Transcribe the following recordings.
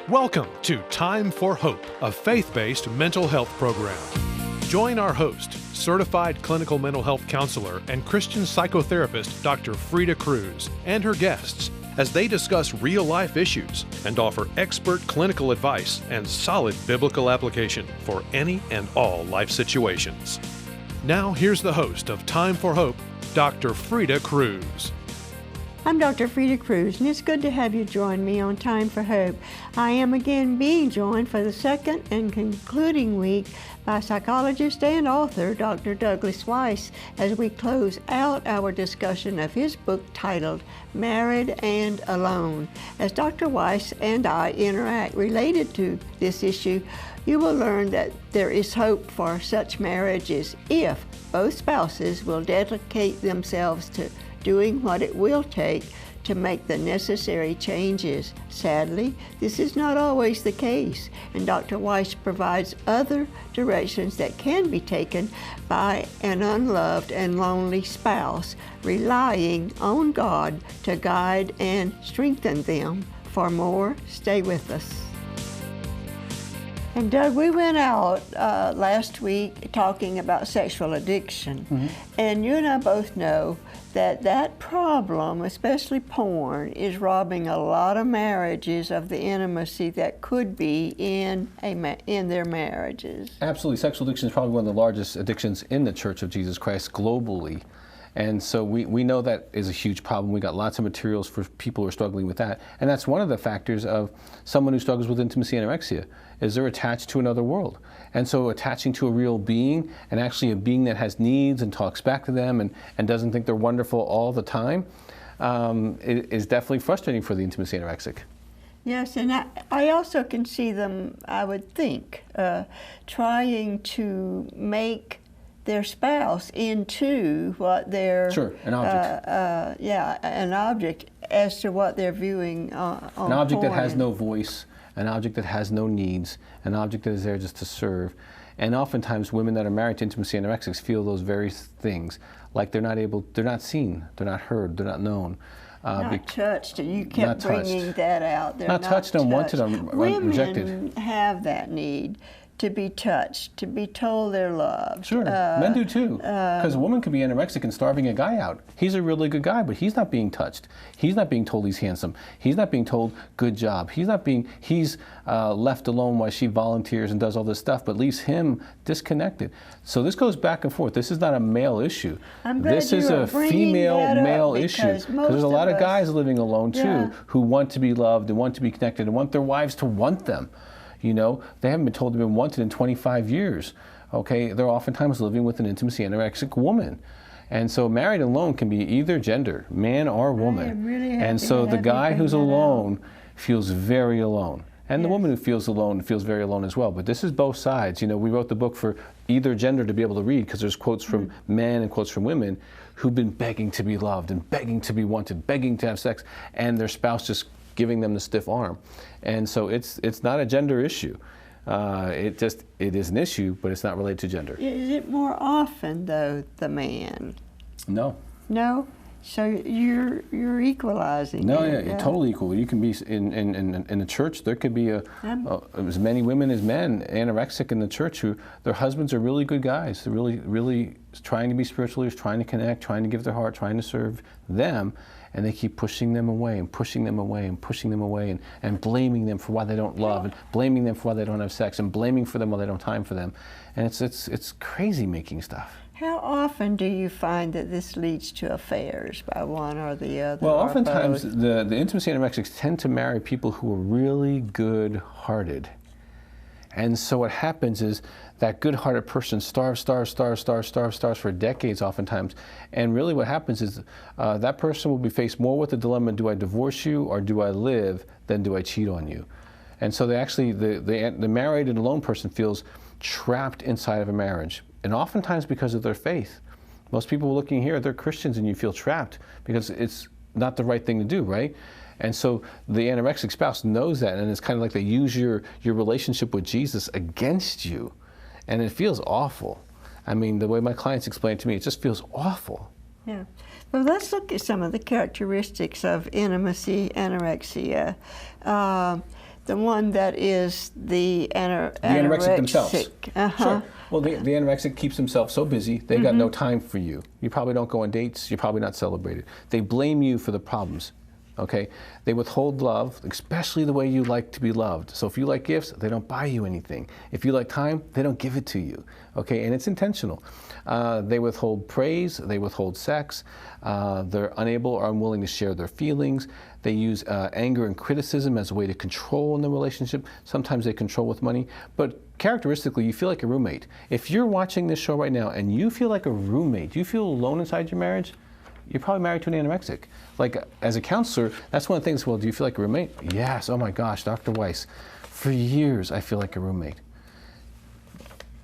Welcome to Time for Hope, a faith-based mental health program. Join our host, certified clinical mental health counselor and Christian psychotherapist Dr. Freda Crews, and her guests as they discuss real-life issues and offer expert clinical advice and solid biblical application for any and all life situations. Now, here's the host of Time for Hope, Dr. Freda Crews. I'm Dr. Freda Crews, and it's good to have you join me on Time for Hope. I am again being joined for the second and concluding week by psychologist and author Dr. Douglas Weiss as we close out our discussion of his book titled Married and Alone. As Dr. Weiss and I interact related to this issue, you will learn that there is hope for such marriages if both spouses will dedicate themselves to doing what it will take to make the necessary changes. Sadly, this is not always the case, and Dr. Weiss provides other directions that can be taken by an unloved and lonely spouse, relying on God to guide and strengthen them. For more, stay with us. And Doug, we went out last week talking about sexual addiction, and you and I both know that problem, especially porn, is robbing a lot of marriages of the intimacy that could be in their marriages. Absolutely. Sexual addiction is probably one of the largest addictions in the Church of Jesus Christ globally. And so we know that is a huge problem. We got lots of materials for people who are struggling with that. And that's one of the factors of someone who struggles with intimacy anorexia, is they're attached to another world. And so attaching to a real being, and actually a being that has needs and talks back to them and doesn't think they're wonderful all the time, is definitely frustrating for the intimacy anorexic. Yes, and I also can see them, I would think, trying to make their spouse into what they're... Sure, an object. An object as to what they're viewing on an object porn. That has no voice, an object that has no needs, an object that is there just to serve. And oftentimes women that are married to intimacy anorexics feel those very things, like they're not seen, they're not heard, they're not known. Not touched, and you kept bringing that out. They're not touched, unwanted, rejected. Women have that need to be touched, to be told they're loved. Sure, men do too. Because a woman could be anorexic and starving a guy out. He's a really good guy, but he's not being touched. He's not being told he's handsome. He's not being told good job. He's left alone while she volunteers and does all this stuff, but leaves him disconnected. So this goes back and forth. This is not a male issue. This is a female-male issue. Because there's a lot of guys living alone too who want to be loved and want to be connected and want their wives to want them. You know, they haven't been told they've been wanted in 25 years, okay? They're oftentimes living with an intimacy anorexic woman. And so married alone can be either gender, man or woman. Really and so the guy who's alone feels very alone. And the woman who feels alone feels very alone as well. But this is both sides. You know, we wrote the book for either gender to be able to read, because there's quotes from men and quotes from women who've been begging to be loved and begging to be wanted, begging to have sex, and their spouse just giving them the stiff arm. And so it's not a gender issue. It is an issue, but it's not related to gender. Is it more often, though, the man? No. No? So you're equalizing. No, yeah, totally equal. You can be in the church. There could be as many women as men anorexic in the church who their husbands are really good guys. They're really trying to be spiritual leaders, trying to connect, trying to give their heart, trying to serve them. And they keep pushing them away and pushing them away and pushing them away and blaming them for why they don't love and blaming them for why they don't have sex and blaming for them why they don't have time for them. And it's crazy making stuff. How often do you find that this leads to affairs by one or the other? Well, oftentimes the intimacy anorexics tend to marry people who are really good-hearted. And so what happens is that good-hearted person starves for decades oftentimes. And really what happens is that person will be faced more with the dilemma, do I divorce you or do I live, than do I cheat on you? And so the married and alone person feels trapped inside of a marriage. And oftentimes because of their faith. Most people looking here, they're Christians and you feel trapped because it's not the right thing to do, right? And so the anorexic spouse knows that, and it's kind of like they use your relationship with Jesus against you. And it feels awful. I mean, the way my clients explain it to me, it just feels awful. Yeah. Well, let's look at some of the characteristics of intimacy anorexia. the one that is the anorexic themselves. Sure. Well, the anorexic keeps themselves so busy, they've got no time for you. You probably don't go on dates, you're probably not celebrated. They blame you for the problems. Okay, they withhold love, especially the way you like to be loved. So if you like gifts, they don't buy you anything. If you like time, they don't give it to you. Okay, and it's intentional. They withhold praise, they withhold sex, they're unable or unwilling to share their feelings. They use anger and criticism as a way to control in the relationship. Sometimes they control with money, but characteristically, you feel like a roommate. If you're watching this show right now and you feel like a roommate, you feel alone inside your marriage, you're probably married to an anorexic. Like, as a counselor, that's one of the things, well, do you feel like a roommate? Yes, oh my gosh, Dr. Weiss, for years I feel like a roommate.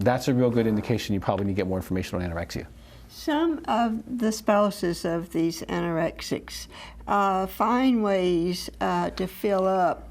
That's a real good indication you probably need to get more information on anorexia. Some of the spouses of these anorexics find ways to fill up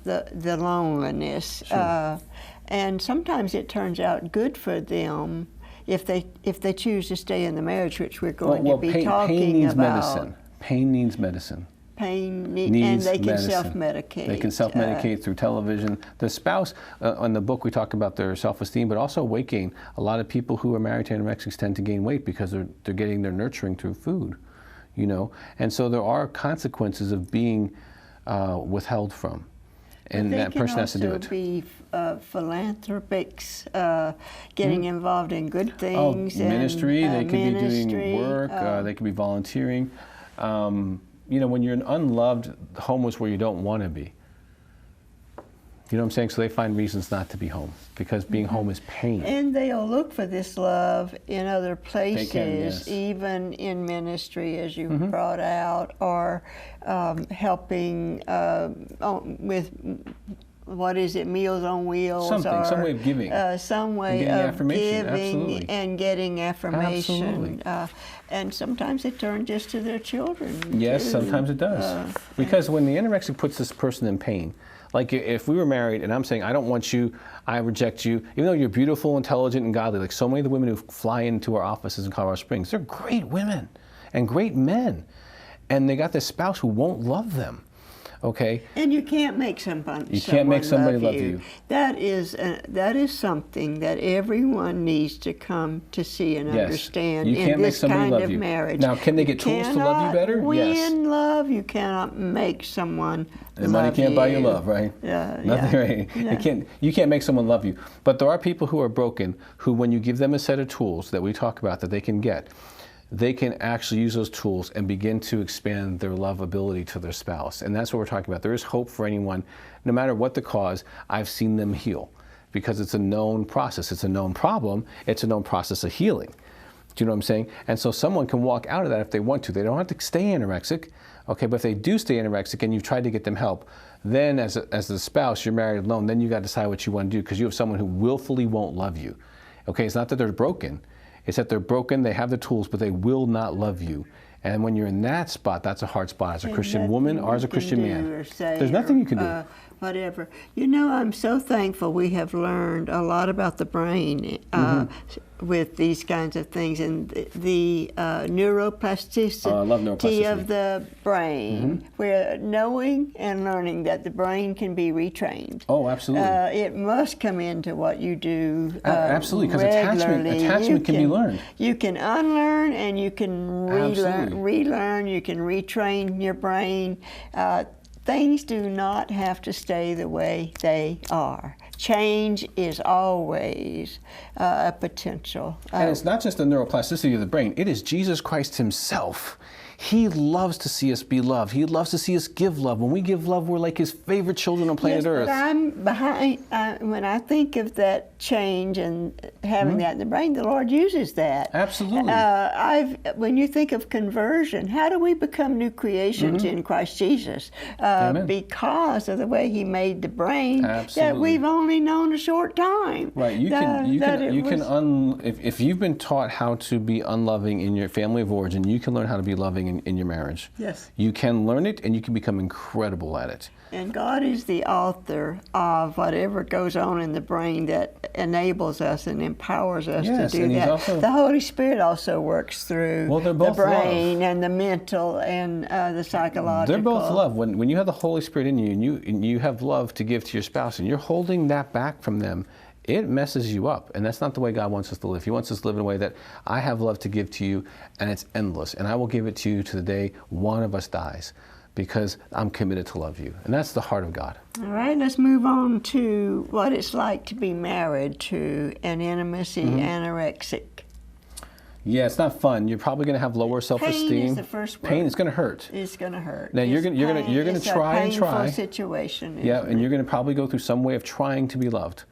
the loneliness. Sure. And sometimes it turns out good for them if they choose to stay in the marriage, which we're going to be talking about. Pain needs medicine. Pain needs medicine. And they can medicine. self-medicate. They can self-medicate through television. The spouse, in the book we talk about their self-esteem, but also weight gain. A lot of people who are married to anorexics tend to gain weight because they're getting their nurturing through food, you know. And so there are consequences of being withheld from. And that person has to do it. They can also be philanthropics, getting involved in good things. Ministry, and, they could be doing work, they could be volunteering. You know, when you're an unloved, home is where you don't want to be. You know what I'm saying? So they find reasons not to be home because being home is pain. And they'll look for this love in other places, yes. even in ministry, as you brought out, or helping with, what is it, Meals on Wheels? Something, some way of giving. Some way of giving and getting affirmation. And sometimes it turns just to their children. Yes, too. Sometimes it does. Because when the anorexic puts this person in pain, like if we were married and I'm saying, I don't want you, I reject you, even though you're beautiful, intelligent, and godly, like so many of the women who fly into our offices in Colorado Springs, they're great women and great men. And they got this spouse who won't love them. Okay. And you can't make somebody. You can't make somebody love you. That is something that everyone needs to come to see and understand in this kind of marriage. Now, can they get tools to love you better? Yes. Win love. You cannot make someone. And money can't buy you love, right? Nothing. Right. Yeah. You can't make someone love you. But there are people who are broken who, when you give them a set of tools that we talk about that they can get, they can actually use those tools and begin to expand their lovability to their spouse. And that's what we're talking about. There is hope for anyone, no matter what the cause. I've seen them heal because it's a known process. It's a known problem. It's a known process of healing. Do you know what I'm saying? And so someone can walk out of that if they want to. They don't have to stay anorexic, okay? But if they do stay anorexic and you've tried to get them help, then as the spouse, you're married alone, then you got to decide what you want to do because you have someone who willfully won't love you. Okay, it's not that they're broken. It's that they're broken, they have the tools, but they will not love you. And when you're in that spot, that's a hard spot as a Christian woman or as a Christian man. There's nothing you can do. Whatever. You know, I'm so thankful we have learned a lot about the brain with these kinds of things and the neuroplasticity of the brain. We're knowing and learning that the brain can be retrained. Oh, absolutely. It must come into what you do absolutely, because attachment can be learned. You can unlearn and you can relearn, you can retrain your brain. Things do not have to stay the way they are. Change is always a potential. And it's not just the neuroplasticity of the brain, it is Jesus Christ himself. He loves to see us be loved. He loves to see us give love. When we give love, we're like his favorite children on planet Earth. But I'm behind, when I think of that change and having that in the brain, the Lord uses that. Absolutely. When you think of conversion, how do we become new creations in Christ Jesus? Because of the way he made the brain that we've only known a short time. Right. If you've been taught how to be unloving in your family of origin, you can learn how to be loving brain in your marriage. Yes. You can learn it, and you can become incredible at it. And God is the author of whatever goes on in the brain that enables us and empowers us to do that. Also, the Holy Spirit also works through the brain and the mental and the psychological. They're both love. When you have the Holy Spirit in you, and you have love to give to your spouse, and you're holding that back from them, it messes you up. And that's not the way God wants us to live. He wants us to live in a way that I have love to give to you, and it's endless. And I will give it to you to the day one of us dies, because I'm committed to love you. And that's the heart of God. All right, let's move on to what it's like to be married to an intimacy anorexic. Yeah, it's not fun. You're probably going to have lower self-esteem. Pain is the first word. Pain is going to hurt. It's going to hurt. Now you're going to try and try. It's a painful situation. Yeah, and you're going to probably go through some way of trying to be loved.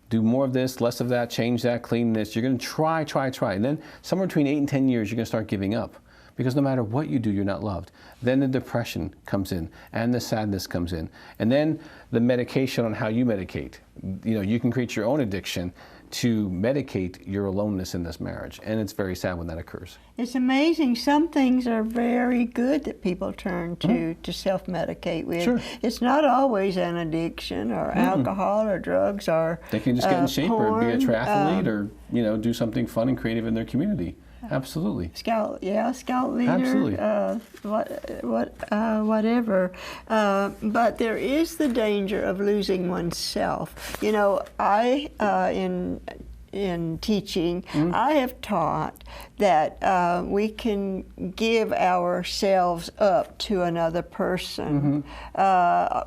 Do more of this, less of that, change that, clean this. You're going to try. And then somewhere between 8 and 10 years, you're going to start giving up. Because no matter what you do, you're not loved. Then the depression comes in, and the sadness comes in. And then the medication on how you medicate. You know, you can create your own addiction to medicate your aloneness in this marriage. And it's very sad when that occurs. It's amazing. Some things are very good that people turn to self-medicate with. Sure. It's not always an addiction or alcohol or drugs or they can just get in shape porn, or be a triathlete or, you know, do something fun and creative in their community. Absolutely. Scout leader. Absolutely. Whatever. But there is the danger of losing oneself. You know, in teaching, I have taught that we can give ourselves up to another person.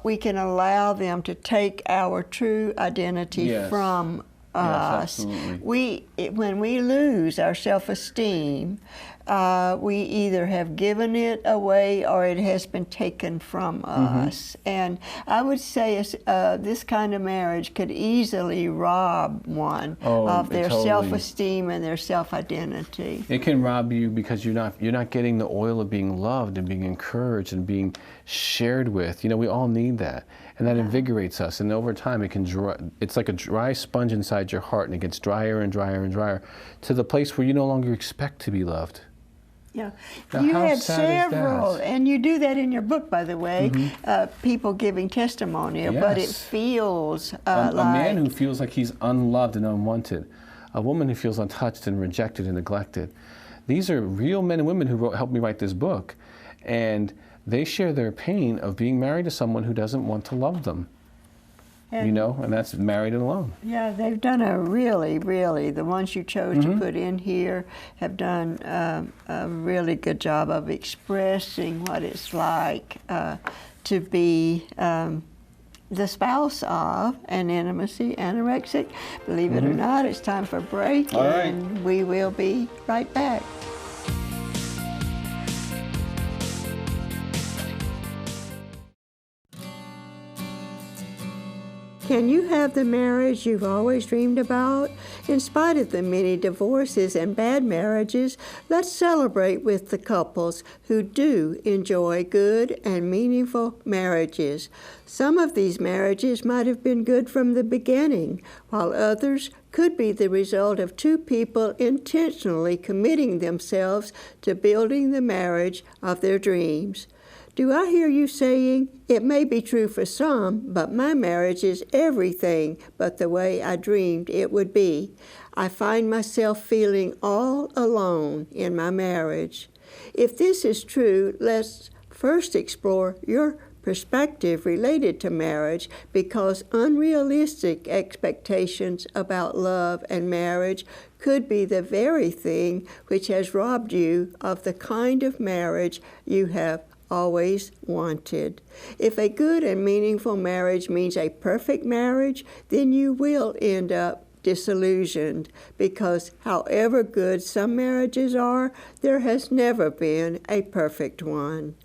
We can allow them to take our true identity from us. When we lose our self-esteem, we either have given it away or it has been taken from us. And I would say this kind of marriage could easily rob one of their self-esteem and their self-identity. It can rob you because you're not getting the oil of being loved and being encouraged and being shared with. You know, we all need that. And that invigorates us. And over time, it's like a dry sponge inside your heart, and it gets drier and drier and drier to the place where you no longer expect to be loved. Yeah, now, you had several, and you do that in your book, by the way, people giving testimony, but it feels like... A man who feels like he's unloved and unwanted, a woman who feels untouched and rejected and neglected. These are real men and women who helped me write this book, and they share their pain of being married to someone who doesn't want to love them. You know, and that's married and alone. Yeah, they've done a really, the ones you chose to put in here have done a really good job of expressing what it's like to be the spouse of an intimacy anorexic. Believe it or not, it's time for a break, and we will be right back. Can you have the marriage you've always dreamed about? In spite of the many divorces and bad marriages, let's celebrate with the couples who do enjoy good and meaningful marriages. Some of these marriages might have been good from the beginning, while others could be the result of two people intentionally committing themselves to building the marriage of their dreams. Do I hear you saying, it may be true for some, but my marriage is everything but the way I dreamed it would be. I find myself feeling all alone in my marriage. If this is true, let's first explore your perspective related to marriage, because unrealistic expectations about love and marriage could be the very thing which has robbed you of the kind of marriage you have always wanted. If a good and meaningful marriage means a perfect marriage, then you will end up disillusioned, because however good some marriages are, there has never been a perfect one.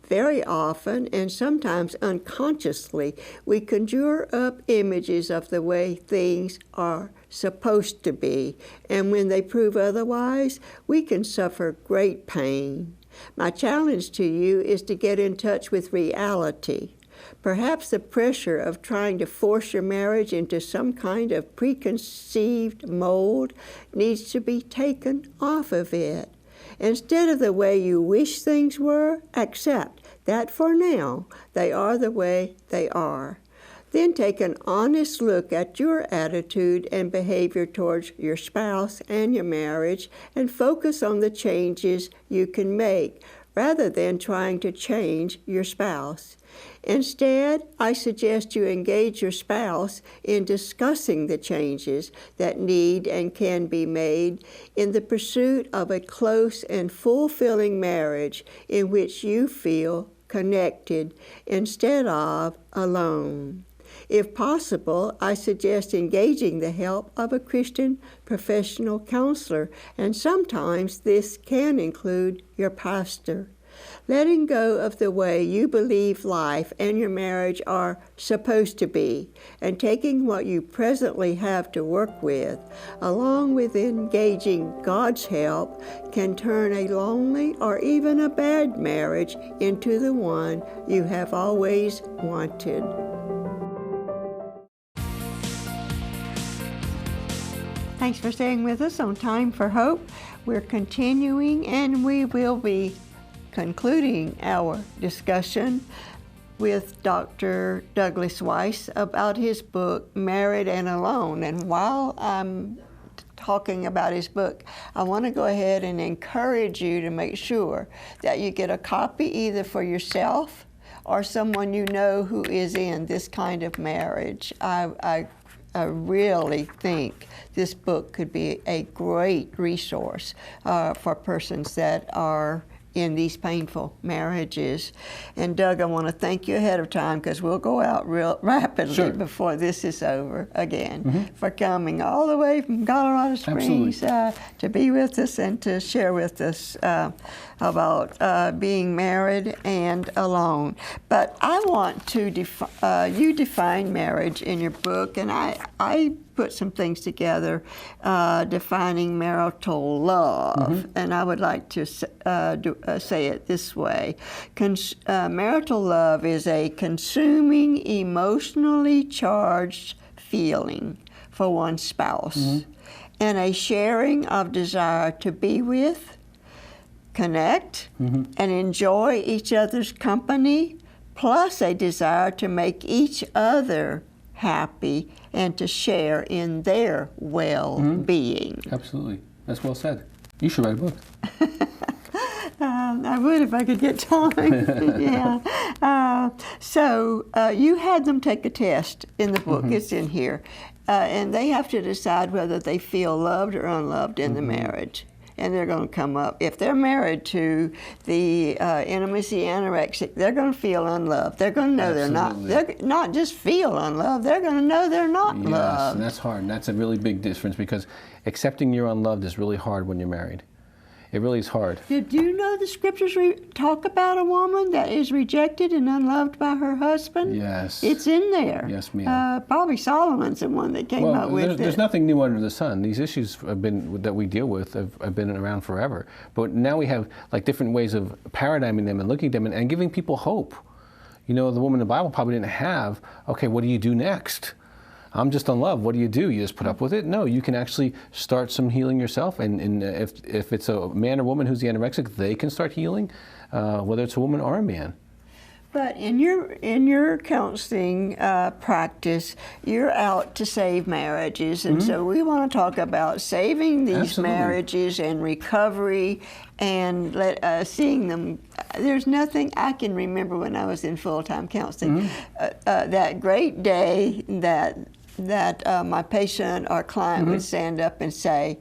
Very often, and sometimes unconsciously, we conjure up images of the way things are supposed to be, and when they prove otherwise, we can suffer great pain. My challenge to you is to get in touch with reality. Perhaps the pressure of trying to force your marriage into some kind of preconceived mold needs to be taken off of it. Instead of the way you wish things were, accept that for now they are the way they are. Then take an honest look at your attitude and behavior towards your spouse and your marriage and focus on the changes you can make rather than trying to change your spouse. Instead, I suggest you engage your spouse in discussing the changes that need and can be made in the pursuit of a close and fulfilling marriage in which you feel connected instead of alone. If possible, I suggest engaging the help of a Christian professional counselor, and sometimes this can include your pastor. Letting go of the way you believe life and your marriage are supposed to be, and taking what you presently have to work with, along with engaging God's help, can turn a lonely or even a bad marriage into the one you have always wanted. Thanks for staying with us on Time for Hope. We're continuing, and we will be concluding our discussion with Dr. Douglas Weiss about his book, Married and Alone. And while I'm talking about his book, I want to go ahead and encourage you to make sure that you get a copy either for yourself or someone you know who is in this kind of marriage. I really think this book could be a great resource for persons that are in these painful marriages. And Doug, I want to thank you ahead of time because we'll go out real rapidly before this is over again, for coming all the way from Colorado Springs to be with us and to share with us about being married and alone. But I want to you define marriage in your book, and I put some things together defining marital love, and I would like to say it this way. Marital love is a consuming, emotionally charged feeling for one's spouse, and a sharing of desire to be with, connect, and enjoy each other's company, plus a desire to make each other happy and to share in their well-being. Absolutely. That's well said. You should write a book. I would if I could get time. So you had them take a test in the book. It's in here. And they have to decide whether they feel loved or unloved in the marriage. And they're going to come up. If they're married to the intimacy anorexic, they're going to feel unloved. They're going to know they're not just feel unloved, they're going to know they're not loved. Yes, and that's hard. And that's a really big difference because accepting you're unloved is really hard when you're married. It really is hard. Did you know the scriptures talk about a woman that is rejected and unloved by her husband? Yes. It's in there. Yes, ma'am. Probably Solomon's the one that came up with it. There's nothing new under the sun. These issues that we deal with have been around forever. But now we have like different ways of paradigming them and looking at them and giving people hope. You know, the woman in the Bible probably didn't have, okay, what do you do next? I'm just unloved. What do? You just put up with it? No, you can actually start some healing yourself. And if it's a man or woman who's the anorexic, they can start healing, whether it's a woman or a man. But in your counseling practice, you're out to save marriages, and so we want to talk about saving these marriages and recovery, and seeing them. There's nothing I can remember when I was in full-time counseling. That great day that my patient or client would stand up and say,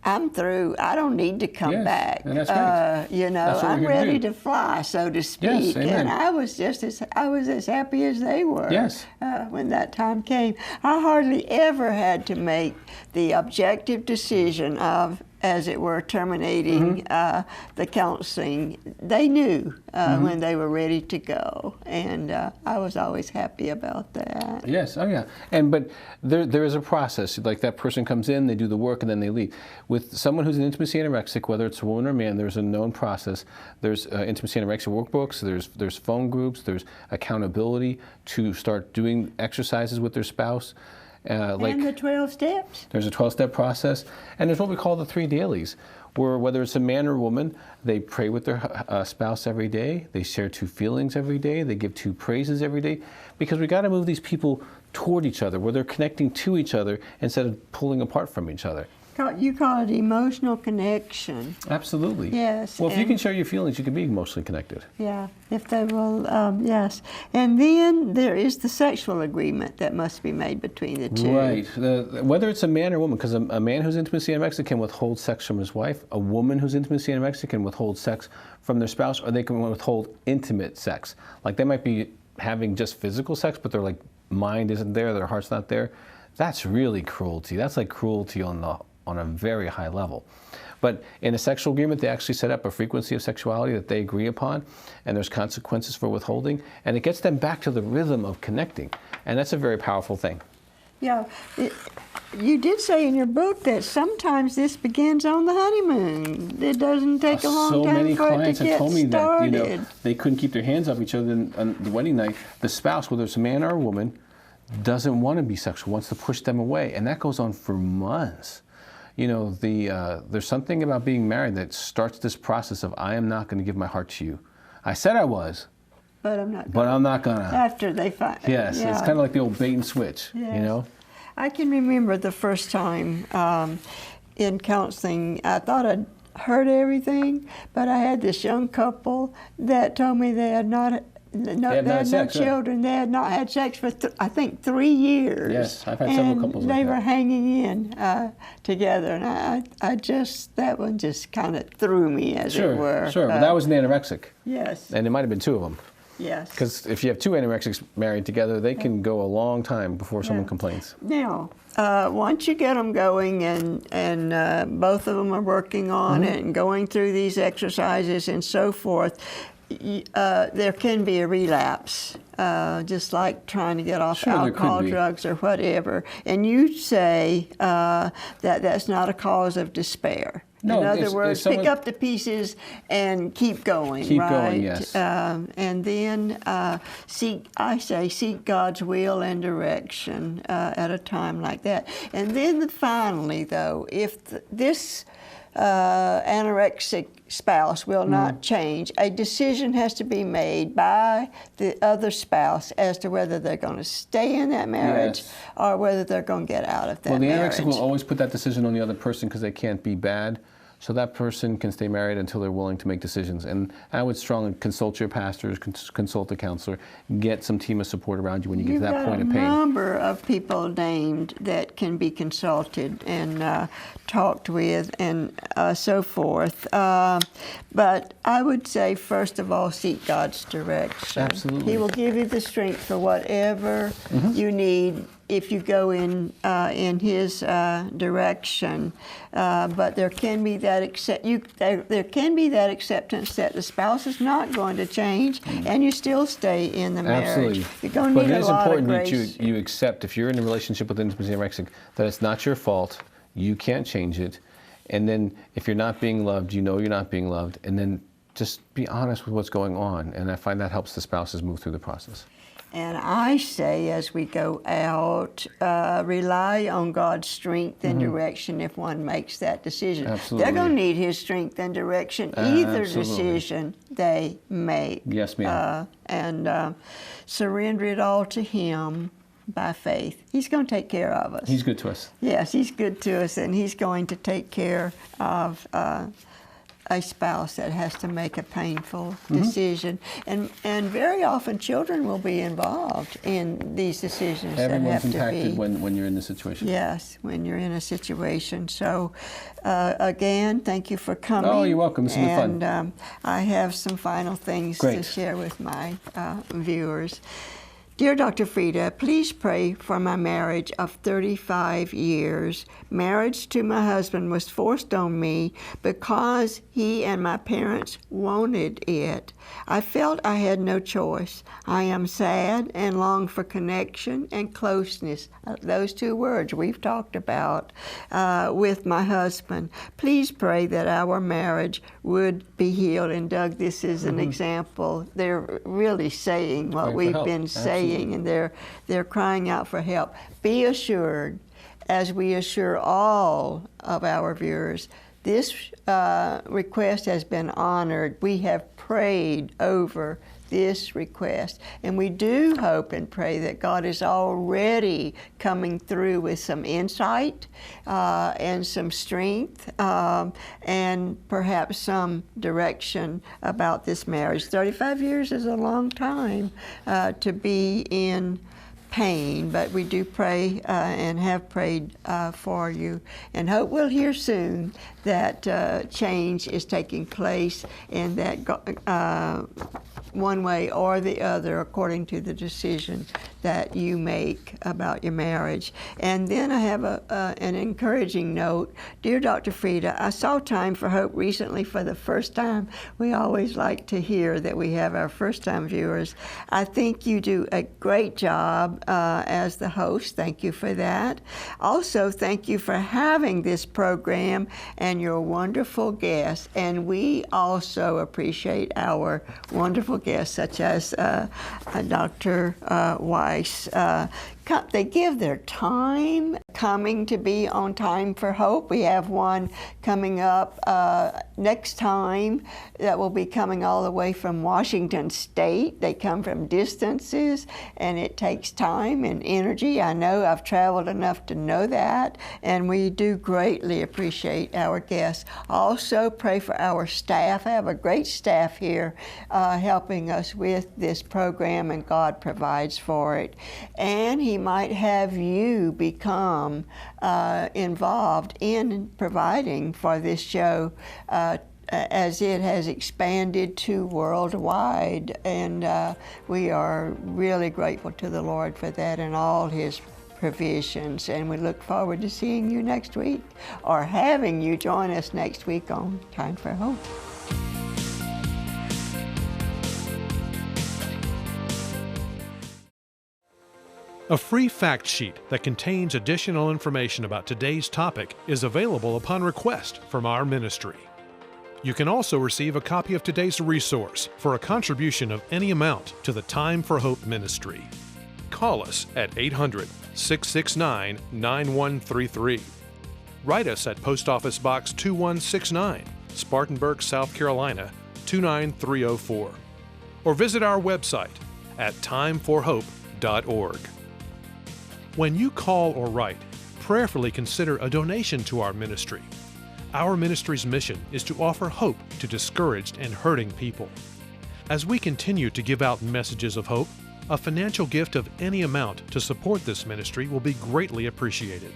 I'm through. I don't need to come back. And that's right. I'm ready to fly, so to speak. Yes, amen. And I was as happy as they were. Yes. When that time came. I hardly ever had to make the objective decision of, as it were, terminating the counseling. They knew when they were ready to go, and I was always happy about that. Yes, oh yeah. But there is a process. Like that person comes in, they do the work, and then they leave. With someone who's an intimacy anorexic, whether it's a woman or a man, there's a known process. There's intimacy anorexia workbooks, there's phone groups, there's accountability to start doing exercises with their spouse. And the 12 steps. There's a 12-step process, and there's what we call the 3 dailies, where whether it's a man or a woman, they pray with their spouse every day, they share 2 feelings every day, they give 2 praises every day, because we got to move these people toward each other, where they're connecting to each other instead of pulling apart from each other. You call it emotional connection. Absolutely. Yes. Well, if you can share your feelings, you can be emotionally connected. Yeah, if they will, yes. And then there is the sexual agreement that must be made between the 2. Right. Whether it's a man or woman, because a man who's intimacy anorexic can withhold sex from his wife, a woman who's intimacy anorexic can withhold sex from their spouse, or they can withhold intimate sex. Like they might be having just physical sex, but their mind isn't there, their heart's not there. That's really cruelty. That's like cruelty on a very high level. But in a sexual agreement, they actually set up a frequency of sexuality that they agree upon, and there's consequences for withholding, and it gets them back to the rhythm of connecting, and that's a very powerful thing. Yeah, you did say in your book that sometimes this begins on the honeymoon. It doesn't take a long time for it to get started. So many clients have told me that they couldn't keep their hands off each other on the wedding night. The spouse, whether it's a man or a woman, doesn't want to be sexual, wants to push them away, and that goes on for months. There's something about being married that starts this process of, I am not going to give my heart to you. I said I was, but I'm not gonna. After they find. Yes, yeah. It's kind of like the old bait and switch, yes. I can remember the first time in counseling, I thought I'd heard everything, but I had this young couple that told me they had no children. They had not had sex for, I think, 3 years. Yes, I've had several couples like that. They were hanging in together, and that one just kind of threw me, as it were. Sure, but that was an anorexic. Yes. And it might have been 2 of them. Yes. Because if you have 2 anorexics married together, they can go a long time before someone complains. Now, once you get them going and both of them are working on it and going through these exercises and so forth, there can be a relapse, just like trying to get off alcohol, drugs, or whatever. And you say that that's not a cause of despair. No, in other words, pick up the pieces and keep going, Keep right? going, yes. And then seek God's will and direction at a time like that. And then finally, though, if this anorexic spouse will not change, a decision has to be made by the other spouse as to whether they're going to stay in that marriage or whether they're going to get out of that marriage. Well, the anorexic will always put that decision on the other person because they can't be bad. So that person can stay married until they're willing to make decisions. And I would strongly consult your pastors, consult a counselor, get some team of support around you when you get to that point of pain. You've got a number of people named that can be consulted and talked with and so forth. But I would say, first of all, seek God's direction. Absolutely. He will give you the strength for whatever you need if you go in His direction, but there can be that acceptance that the spouse is not going to change, and you still stay in the marriage. Absolutely. You're going to need a lot of grace. But it is important that you accept, if you're in a relationship with intimacy anorexic, that it's not your fault. You can't change it, and then if you're not being loved, you know you're not being loved, and then just be honest with what's going on. And I find that helps the spouses move through the process. And I say, as we go out, rely on God's strength and direction if one makes that decision. Absolutely. They're going to need His strength and direction, either decision they make. Yes, ma'am. And surrender it all to Him by faith. He's going to take care of us. He's good to us. Yes, He's good to us, and He's going to take care of a spouse that has to make a painful decision. And very often children will be involved in these decisions. Everyone's that have impacted to be. when you're in the situation. Yes, when you're in a situation. So again, thank you for coming. Oh, you're welcome. This has been fun. And I have some final things to share with my viewers. Dear Dr. Freda, please pray for my marriage of 35 years. Marriage to my husband was forced on me because he and my parents wanted it. I felt I had no choice. I am sad and long for connection and closeness. Those 2 words we've talked about with my husband. Please pray that our marriage would be healed. And Doug, this is an example. They're really saying what we've been saying. praying and they're crying out for help. Be assured, as we assure all of our viewers, this request has been honored. We have prayed over this request, and we do hope and pray that God is already coming through with some insight and some strength and perhaps some direction about this marriage. 35 years is a long time to be in pain, but we do pray and have prayed for you, and hope we'll hear soon that change is taking place, and that one way or the other, according to the decision that you make about your marriage. And then I have an encouraging note. Dear Dr. Freda, I saw Time for Hope recently for the first time. We always like to hear that we have our first-time viewers. I think you do a great job as the host. Thank you for that. Also, thank you for having this program and your wonderful guests. And we also appreciate our wonderful guests, such as Dr. Weiss. They give their time coming to be on Time for Hope. We have one coming up next time that will be coming all the way from Washington State. They come from distances, and it takes time and energy. I know, I've traveled enough to know that, and we do greatly appreciate our guests. Also, pray for our staff. I have a great staff here helping us with this program, and God provides for it. And He might have you become involved in providing for this show as it has expanded to worldwide. And we are really grateful to the Lord for that and all His provisions. And we look forward to seeing you next week, or having you join us next week on Time for Hope. A free fact sheet that contains additional information about today's topic is available upon request from our ministry. You can also receive a copy of today's resource for a contribution of any amount to the Time for Hope ministry. Call us at 800-669-9133. Write us at Post Office Box 2169, Spartanburg, South Carolina 29304. Or visit our website at timeforhope.org. When you call or write, prayerfully consider a donation to our ministry. Our ministry's mission is to offer hope to discouraged and hurting people. As we continue to give out messages of hope, a financial gift of any amount to support this ministry will be greatly appreciated.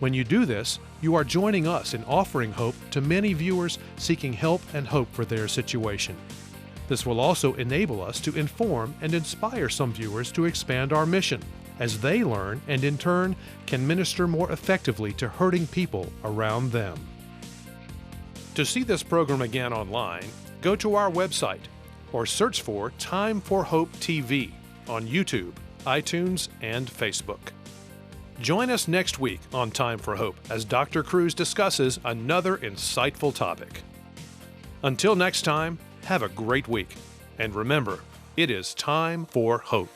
When you do this, you are joining us in offering hope to many viewers seeking help and hope for their situation. This will also enable us to inform and inspire some viewers to expand our mission, as they learn and in turn can minister more effectively to hurting people around them. To see this program again online, go to our website or search for Time for Hope TV on YouTube, iTunes, and Facebook. Join us next week on Time for Hope as Dr. Crews discusses another insightful topic. Until next time, have a great week, and remember, it is time for hope.